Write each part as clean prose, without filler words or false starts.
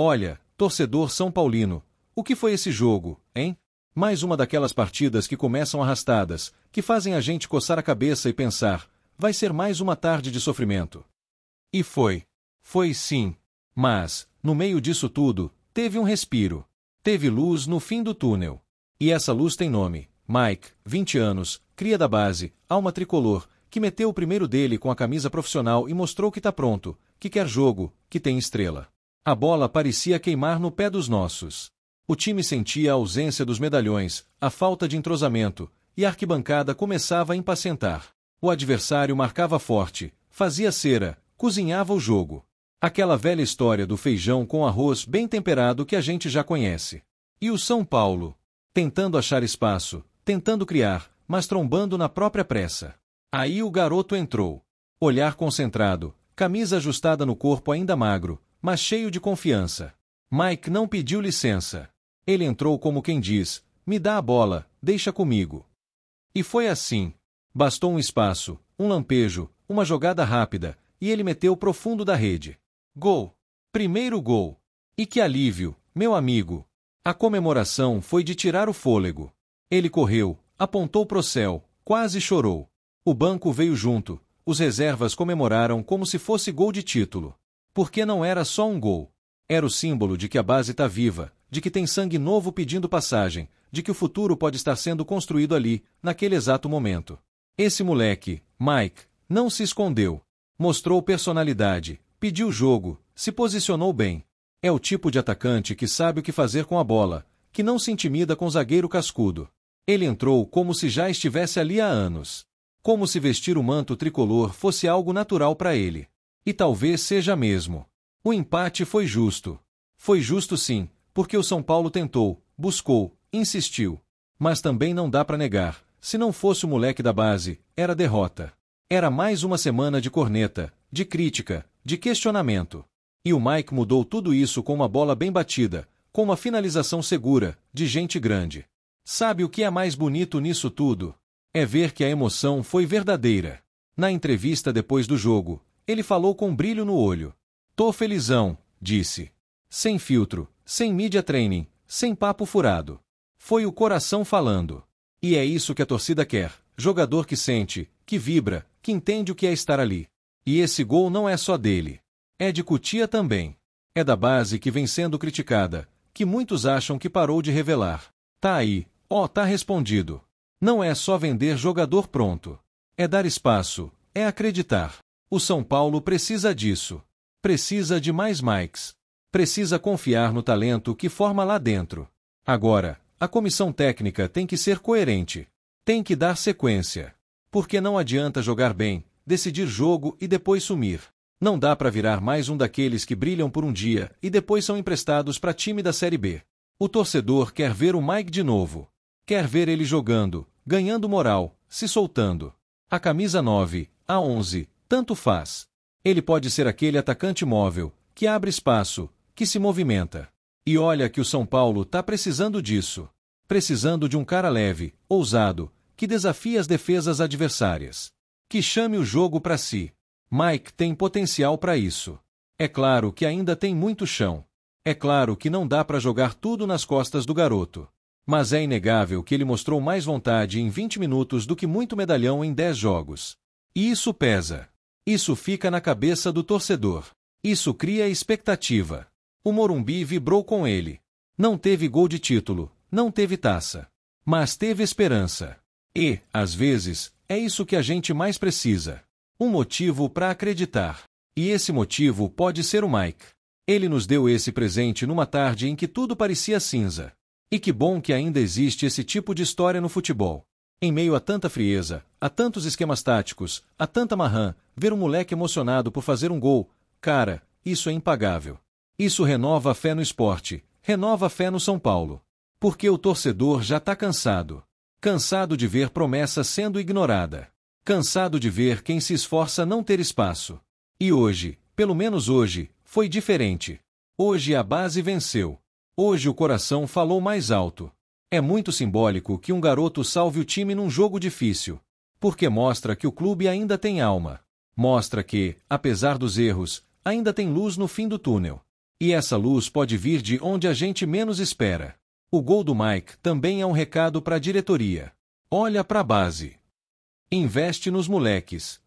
Olha, torcedor São Paulino, o que foi esse jogo, hein? Mais uma daquelas partidas que começam arrastadas, que fazem a gente coçar a cabeça e pensar, vai ser mais uma tarde de sofrimento. E foi. Foi sim. Mas, no meio disso tudo, teve um respiro. Teve luz no fim do túnel. E essa luz tem nome. Mike, 20 anos, cria da base, alma tricolor, que meteu o primeiro dele com a camisa profissional e mostrou que tá pronto, que quer jogo, que tem estrela. A bola parecia queimar no pé dos nossos. O time sentia a ausência dos medalhões, a falta de entrosamento, e a arquibancada começava a impacientar. O adversário marcava forte, fazia cera, cozinhava o jogo. Aquela velha história do feijão com arroz bem temperado que a gente já conhece. E o São Paulo? Tentando achar espaço, tentando criar, mas trombando na própria pressa. Aí o garoto entrou. Olhar concentrado, camisa ajustada no corpo ainda magro, mas cheio de confiança. Mike não pediu licença. Ele entrou como quem diz, me dá a bola, deixa comigo. E foi assim. Bastou um espaço, um lampejo, uma jogada rápida, e ele meteu profundo da rede. Gol! Primeiro gol! E que alívio, meu amigo! A comemoração foi de tirar o fôlego. Ele correu, apontou pro céu, quase chorou. O banco veio junto, os reservas comemoraram como se fosse gol de título. Porque não era só um gol. Era o símbolo de que a base tá viva, de que tem sangue novo pedindo passagem, de que o futuro pode estar sendo construído ali, naquele exato momento. Esse moleque, Mike, não se escondeu. Mostrou personalidade, pediu jogo, se posicionou bem. É o tipo de atacante que sabe o que fazer com a bola, que não se intimida com zagueiro cascudo. Ele entrou como se já estivesse ali há anos. Como se vestir o manto tricolor fosse algo natural para ele. E talvez seja mesmo. O empate foi justo. Foi justo sim, porque o São Paulo tentou, buscou, insistiu. Mas também não dá para negar, se não fosse o moleque da base, era derrota. Era mais uma semana de corneta, de crítica, de questionamento. E o Mike mudou tudo isso com uma bola bem batida, com uma finalização segura, de gente grande. Sabe o que é mais bonito nisso tudo? É ver que a emoção foi verdadeira. Na entrevista depois do jogo, ele falou com brilho no olho. Tô felizão, disse. Sem filtro, sem media training, sem papo furado. Foi o coração falando. E é isso que a torcida quer, jogador que sente, que vibra, que entende o que é estar ali. E esse gol não é só dele. É de Cutia também. É da base que vem sendo criticada, que muitos acham que parou de revelar. Tá aí, ó, tá respondido. Não é só vender jogador pronto. É dar espaço, é acreditar. O São Paulo precisa disso. Precisa de mais Mikes. Precisa confiar no talento que forma lá dentro. Agora, a comissão técnica tem que ser coerente. Tem que dar sequência. Porque não adianta jogar bem, decidir jogo e depois sumir. Não dá para virar mais um daqueles que brilham por um dia e depois são emprestados para time da Série B. O torcedor quer ver o Mike de novo. Quer ver ele jogando, ganhando moral, se soltando. A camisa 9, a 11, tanto faz. Ele pode ser aquele atacante móvel, que abre espaço, que se movimenta. E olha que o São Paulo tá precisando disso. Precisando de um cara leve, ousado, que desafie as defesas adversárias. Que chame o jogo para si. Mike tem potencial para isso. É claro que ainda tem muito chão. É claro que não dá para jogar tudo nas costas do garoto. Mas é inegável que ele mostrou mais vontade em 20 minutos do que muito medalhão em 10 jogos. E isso pesa. Isso fica na cabeça do torcedor. Isso cria expectativa. O Morumbi vibrou com ele. Não teve gol de título, não teve taça. Mas teve esperança. E, às vezes, é isso que a gente mais precisa. Um motivo para acreditar. E esse motivo pode ser o Mike. Ele nos deu esse presente numa tarde em que tudo parecia cinza. E que bom que ainda existe esse tipo de história no futebol. Em meio a tanta frieza, a tantos esquemas táticos, a tanta marrã, ver um moleque emocionado por fazer um gol, cara, isso é impagável. Isso renova a fé no esporte, renova a fé no São Paulo. Porque o torcedor já tá cansado. Cansado de ver promessa sendo ignorada. Cansado de ver quem se esforça não ter espaço. E hoje, pelo menos hoje, foi diferente. Hoje a base venceu. Hoje o coração falou mais alto. É muito simbólico que um garoto salve o time num jogo difícil. Porque mostra que o clube ainda tem alma. Mostra que, apesar dos erros, ainda tem luz no fim do túnel. E essa luz pode vir de onde a gente menos espera. O gol do Mike também é um recado para a diretoria. Olha para a base. Investe nos moleques.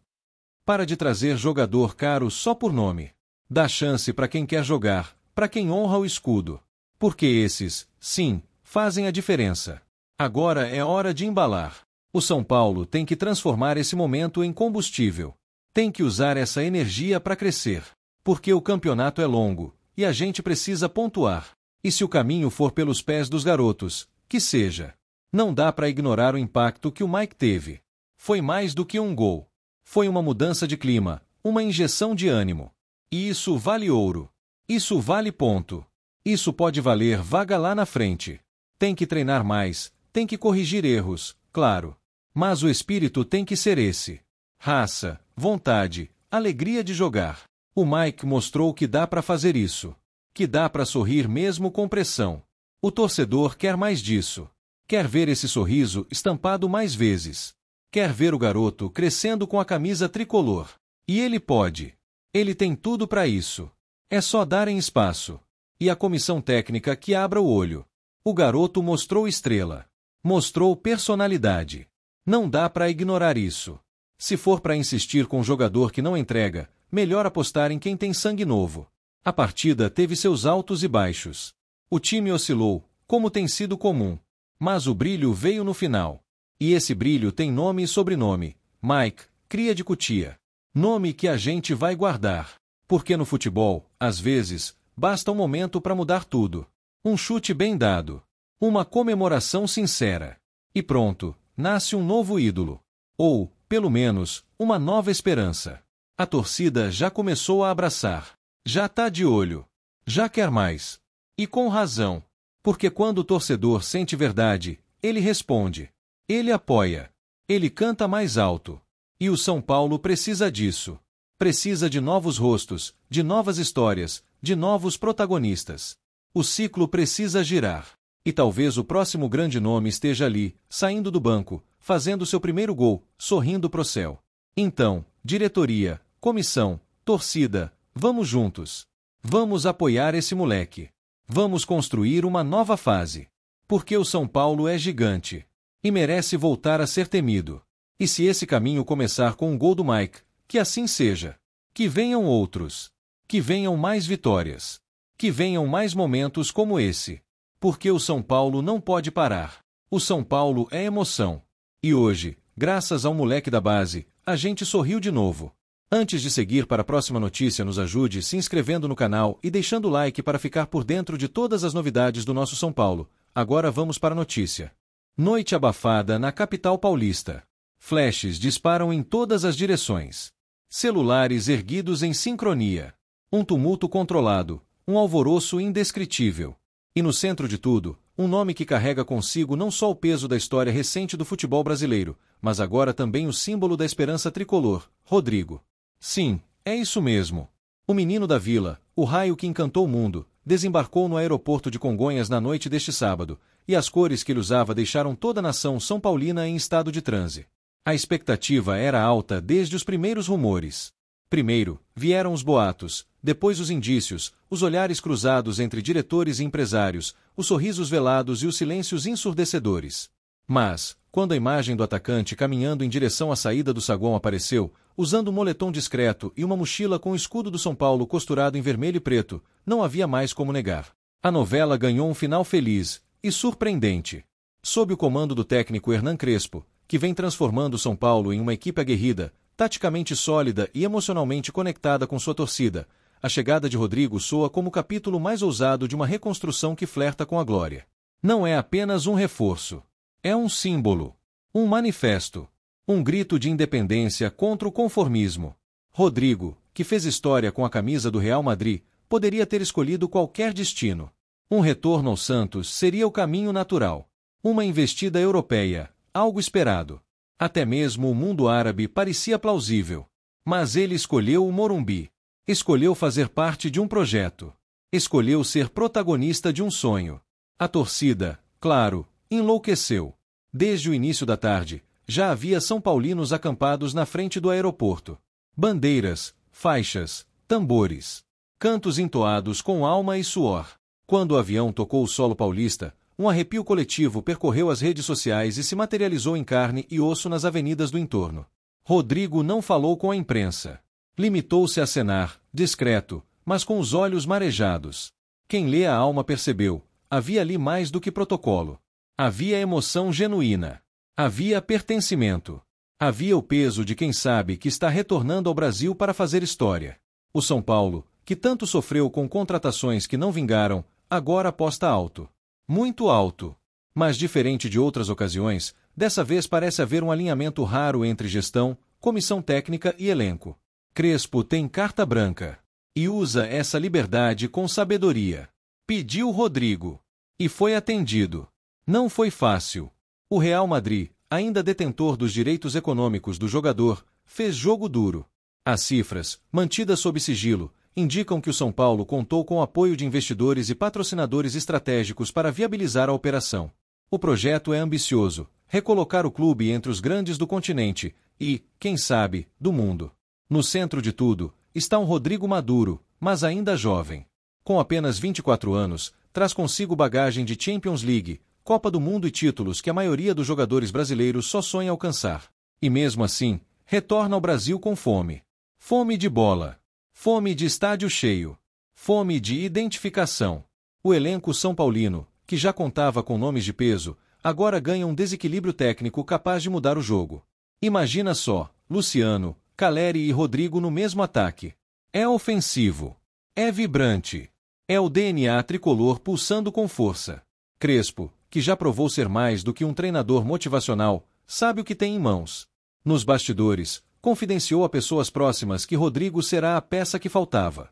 Para de trazer jogador caro só por nome. Dá chance para quem quer jogar, para quem honra o escudo. Porque esses, sim, fazem a diferença. Agora é hora de embalar. O São Paulo tem que transformar esse momento em combustível. Tem que usar essa energia para crescer. Porque o campeonato é longo, e a gente precisa pontuar. E se o caminho for pelos pés dos garotos, que seja. Não dá para ignorar o impacto que o Mike teve. Foi mais do que um gol. Foi uma mudança de clima, uma injeção de ânimo. E isso vale ouro. Isso vale ponto. Isso pode valer vaga lá na frente. Tem que treinar mais, tem que corrigir erros, claro. Mas o espírito tem que ser esse. Raça, vontade, alegria de jogar. O Mike mostrou que dá para fazer isso. Que dá para sorrir mesmo com pressão. O torcedor quer mais disso. Quer ver esse sorriso estampado mais vezes. Quer ver o garoto crescendo com a camisa tricolor. E ele pode. Ele tem tudo para isso. É só darem espaço. E a comissão técnica que abra o olho. O garoto mostrou estrela. Mostrou personalidade. Não dá para ignorar isso. Se for para insistir com um jogador que não entrega, melhor apostar em quem tem sangue novo. A partida teve seus altos e baixos. O time oscilou, como tem sido comum. Mas o brilho veio no final. E esse brilho tem nome e sobrenome. Mike, cria de Cotia. Nome que a gente vai guardar. Porque no futebol, às vezes, basta um momento para mudar tudo. Um chute bem dado. Uma comemoração sincera. E pronto, nasce um novo ídolo. Ou, pelo menos, uma nova esperança. A torcida já começou a abraçar. Já tá de olho. Já quer mais. E com razão. Porque quando o torcedor sente verdade, ele responde. Ele apoia. Ele canta mais alto. E o São Paulo precisa disso. Precisa de novos rostos, de novas histórias, de novos protagonistas. O ciclo precisa girar. E talvez o próximo grande nome esteja ali, saindo do banco, fazendo seu primeiro gol, sorrindo pro céu. Então, diretoria, comissão, torcida, vamos juntos. Vamos apoiar esse moleque. Vamos construir uma nova fase. Porque o São Paulo é gigante. E merece voltar a ser temido. E se esse caminho começar com um gol do Mike, que assim seja. Que venham outros. Que venham mais vitórias. Que venham mais momentos como esse. Porque o São Paulo não pode parar. O São Paulo é emoção. E hoje, graças ao moleque da base, a gente sorriu de novo. Antes de seguir para a próxima notícia, nos ajude se inscrevendo no canal e deixando o like para ficar por dentro de todas as novidades do nosso São Paulo. Agora vamos para a notícia. Noite abafada na capital paulista. Flashes disparam em todas as direções. Celulares erguidos em sincronia. Um tumulto controlado, um alvoroço indescritível. E no centro de tudo, um nome que carrega consigo não só o peso da história recente do futebol brasileiro, mas agora também o símbolo da esperança tricolor, Rodrigo. Sim, é isso mesmo. O menino da vila, o raio que encantou o mundo, desembarcou no aeroporto de Congonhas na noite deste sábado, e as cores que ele usava deixaram toda a nação são paulina em estado de transe. A expectativa era alta desde os primeiros rumores. Primeiro, vieram os boatos, depois os indícios, os olhares cruzados entre diretores e empresários, os sorrisos velados e os silêncios ensurdecedores. Mas, quando a imagem do atacante caminhando em direção à saída do saguão apareceu, usando um moletom discreto e uma mochila com o escudo do São Paulo costurado em vermelho e preto, não havia mais como negar. A novela ganhou um final feliz e surpreendente. Sob o comando do técnico Hernan Crespo, que vem transformando o São Paulo em uma equipe aguerrida, taticamente sólida e emocionalmente conectada com sua torcida, a chegada de Rodrigo soa como o capítulo mais ousado de uma reconstrução que flerta com a glória. Não é apenas um reforço. É um símbolo. Um manifesto. Um grito de independência contra o conformismo. Rodrigo, que fez história com a camisa do Real Madrid, poderia ter escolhido qualquer destino. Um retorno ao Santos seria o caminho natural. Uma investida europeia, algo esperado. Até mesmo o mundo árabe parecia plausível. Mas ele escolheu o Morumbi. Escolheu fazer parte de um projeto. Escolheu ser protagonista de um sonho. A torcida, claro, enlouqueceu. Desde o início da tarde, já havia são paulinos acampados na frente do aeroporto. Bandeiras, faixas, tambores. Cantos entoados com alma e suor. Quando o avião tocou o solo paulista, um arrepio coletivo percorreu as redes sociais e se materializou em carne e osso nas avenidas do entorno. Rodrigo não falou com a imprensa. Limitou-se a acenar, discreto, mas com os olhos marejados. Quem lê a alma percebeu, havia ali mais do que protocolo. Havia emoção genuína. Havia pertencimento. Havia o peso de quem sabe que está retornando ao Brasil para fazer história. O São Paulo, que tanto sofreu com contratações que não vingaram, agora aposta alto. Muito alto. Mas diferente de outras ocasiões, dessa vez parece haver um alinhamento raro entre gestão, comissão técnica e elenco. Crespo tem carta branca. E usa essa liberdade com sabedoria. Pediu Rodrigo. E foi atendido. Não foi fácil. O Real Madrid, ainda detentor dos direitos econômicos do jogador, fez jogo duro. As cifras, mantidas sob sigilo, indicam que o São Paulo contou com o apoio de investidores e patrocinadores estratégicos para viabilizar a operação. O projeto é ambicioso, recolocar o clube entre os grandes do continente e, quem sabe, do mundo. No centro de tudo, está um Rodrigo maduro, mas ainda jovem. Com apenas 24 anos, traz consigo bagagem de Champions League, Copa do Mundo e títulos que a maioria dos jogadores brasileiros só sonha alcançar. E mesmo assim, retorna ao Brasil com fome. Fome de bola. Fome de estádio cheio. Fome de identificação. O elenco são paulino, que já contava com nomes de peso, agora ganha um desequilíbrio técnico capaz de mudar o jogo. Imagina só, Luciano, Caleri e Rodrigo no mesmo ataque. É ofensivo. É vibrante. É o DNA tricolor pulsando com força. Crespo, que já provou ser mais do que um treinador motivacional, sabe o que tem em mãos. Nos bastidores, confidenciou a pessoas próximas que Rodrigo será a peça que faltava.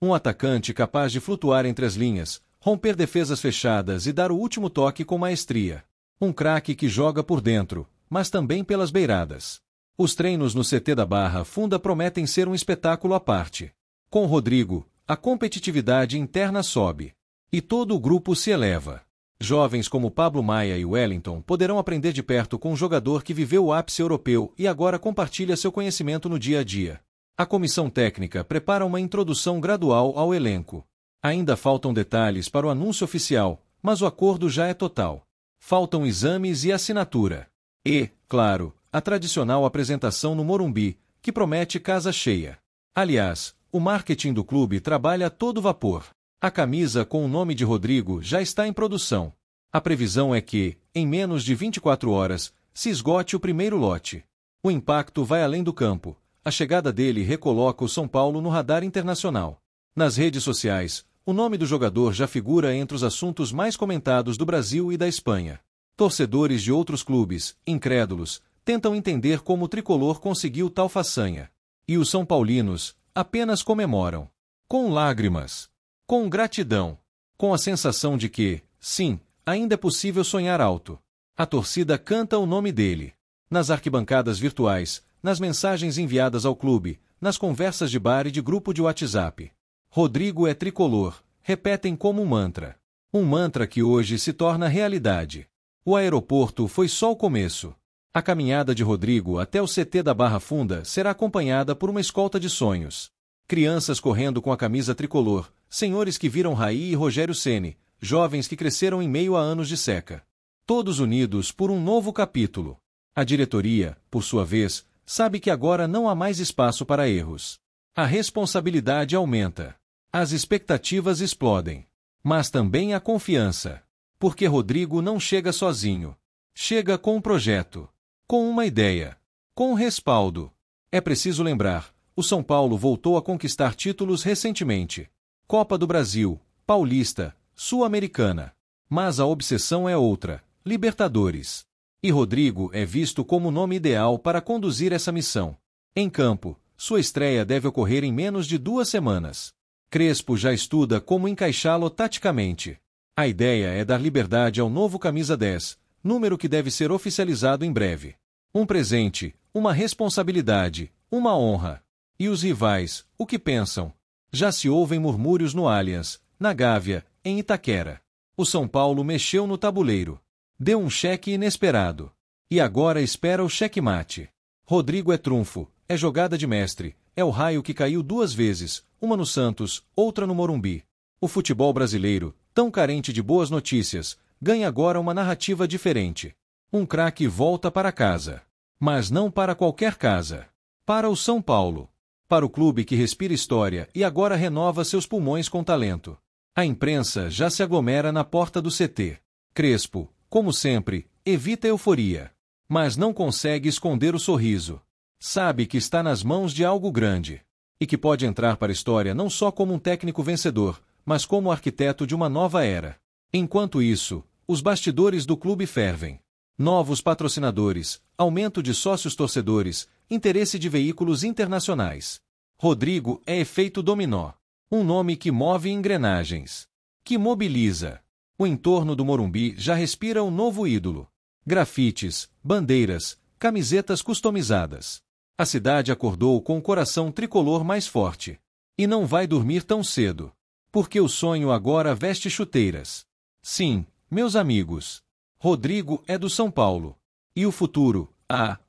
Um atacante capaz de flutuar entre as linhas, romper defesas fechadas e dar o último toque com maestria. Um craque que joga por dentro, mas também pelas beiradas. Os treinos no CT da Barra Funda prometem ser um espetáculo à parte. Com Rodrigo, a competitividade interna sobe. E todo o grupo se eleva. Jovens como Pablo Maia e Wellington poderão aprender de perto com um jogador que viveu o ápice europeu e agora compartilha seu conhecimento no dia a dia. A comissão técnica prepara uma introdução gradual ao elenco. Ainda faltam detalhes para o anúncio oficial, mas o acordo já é total. Faltam exames e assinatura. E, claro, a tradicional apresentação no Morumbi, que promete casa cheia. Aliás, o marketing do clube trabalha a todo vapor. A camisa com o nome de Rodrigo já está em produção. A previsão é que, em menos de 24 horas, se esgote o primeiro lote. O impacto vai além do campo. A chegada dele recoloca o São Paulo no radar internacional. Nas redes sociais, o nome do jogador já figura entre os assuntos mais comentados do Brasil e da Espanha. Torcedores de outros clubes, incrédulos, tentam entender como o tricolor conseguiu tal façanha. E os são paulinos apenas comemoram. Com lágrimas. Com gratidão. Com a sensação de que, sim, ainda é possível sonhar alto. A torcida canta o nome dele. Nas arquibancadas virtuais, nas mensagens enviadas ao clube, nas conversas de bar e de grupo de WhatsApp. Rodrigo é tricolor, repetem como um mantra. Um mantra que hoje se torna realidade. O aeroporto foi só o começo. A caminhada de Rodrigo até o CT da Barra Funda será acompanhada por uma escolta de sonhos. Crianças correndo com a camisa tricolor, senhores que viram Raí e Rogério Ceni, jovens que cresceram em meio a anos de seca. Todos unidos por um novo capítulo. A diretoria, por sua vez, sabe que agora não há mais espaço para erros. A responsabilidade aumenta. As expectativas explodem. Mas também a confiança. Porque Rodrigo não chega sozinho. Chega com um projeto. Com uma ideia. Com respaldo. É preciso lembrar, o São Paulo voltou a conquistar títulos recentemente. Copa do Brasil, Paulista, Sul-Americana. Mas a obsessão é outra, Libertadores. E Rodrigo é visto como o nome ideal para conduzir essa missão. Em campo, sua estreia deve ocorrer em menos de 2 semanas. Crespo já estuda como encaixá-lo taticamente. A ideia é dar liberdade ao novo camisa 10, número que deve ser oficializado em breve. Um presente, uma responsabilidade, uma honra. E os rivais, o que pensam? Já se ouvem murmúrios no Allianz, na Gávea, em Itaquera. O São Paulo mexeu no tabuleiro. Deu um cheque inesperado. E agora espera o checkmate. Rodrigo é trunfo, é jogada de mestre, é o raio que caiu 2 vezes, uma no Santos, outra no Morumbi. O futebol brasileiro, tão carente de boas notícias, ganha agora uma narrativa diferente. Um craque volta para casa. Mas não para qualquer casa. Para o São Paulo. Para o clube que respira história e agora renova seus pulmões com talento. A imprensa já se aglomera na porta do CT. Crespo, como sempre, evita euforia. Mas não consegue esconder o sorriso. Sabe que está nas mãos de algo grande. E que pode entrar para a história não só como um técnico vencedor, mas como arquiteto de uma nova era. Enquanto isso, os bastidores do clube fervem. Novos patrocinadores, aumento de sócios-torcedores, interesse de veículos internacionais. Rodrigo é efeito dominó. Um nome que move engrenagens. Que mobiliza. O entorno do Morumbi já respira um novo ídolo. Grafites, bandeiras, camisetas customizadas. A cidade acordou com o coração tricolor mais forte. E não vai dormir tão cedo. Porque o sonho agora veste chuteiras. Sim, meus amigos. Rodrigo é do São Paulo. E o futuro,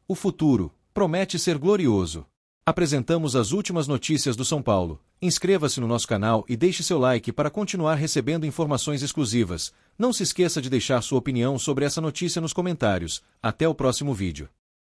o futuro, promete ser glorioso. Apresentamos as últimas notícias do São Paulo. Inscreva-se no nosso canal e deixe seu like para continuar recebendo informações exclusivas. Não se esqueça de deixar sua opinião sobre essa notícia nos comentários. Até o próximo vídeo.